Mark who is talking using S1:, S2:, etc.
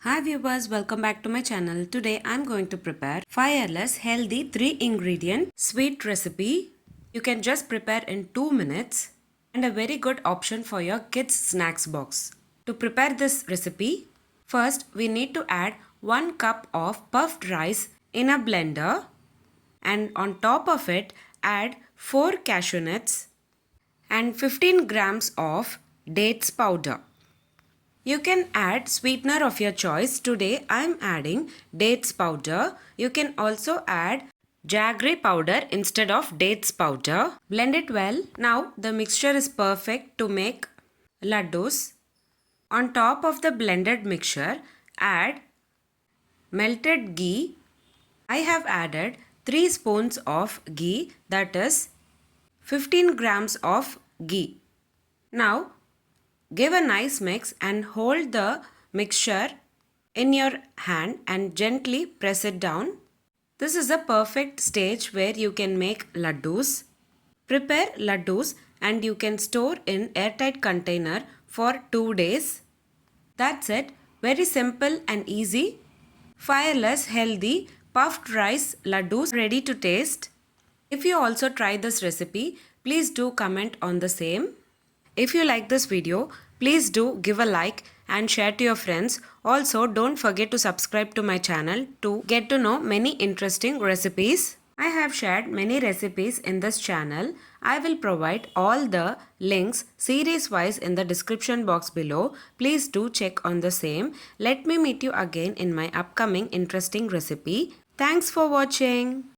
S1: Hi viewers, welcome back to my channel. Today I'm going to prepare Fireless healthy 3 ingredient sweet recipe. You can just prepare in 2 minutes and a very good option for your kids snacks box. To prepare this recipe, first we need to add 1 cup of puffed rice in a blender and on top of it add 4 cashew nuts and 15 grams of dates powder. You can add sweetener of your choice. Today I am adding dates powder. You can also add jaggery powder instead of dates powder. Blend it well. Now the mixture is perfect to make ladoos. On top of the blended mixture, add melted ghee. I have added 3 spoons of ghee, that is 15 grams of ghee. Now give a nice mix and hold the mixture in your hand and gently press it down. This is a perfect stage where you can make laddoos. Prepare laddoos and you can store in airtight container for 2 days. That's it. Very simple and easy. Fireless healthy puffed rice laddoos ready to taste. If you also try this recipe, please do comment on the same. If you like this video, please do give a like and share to your friends. Also, don't forget to subscribe to my channel to get to know many interesting recipes. I have shared many recipes in this channel. I will provide all the links series wise in the description box below. Please do check on the same. Let me meet you again in my upcoming interesting recipe. Thanks for watching.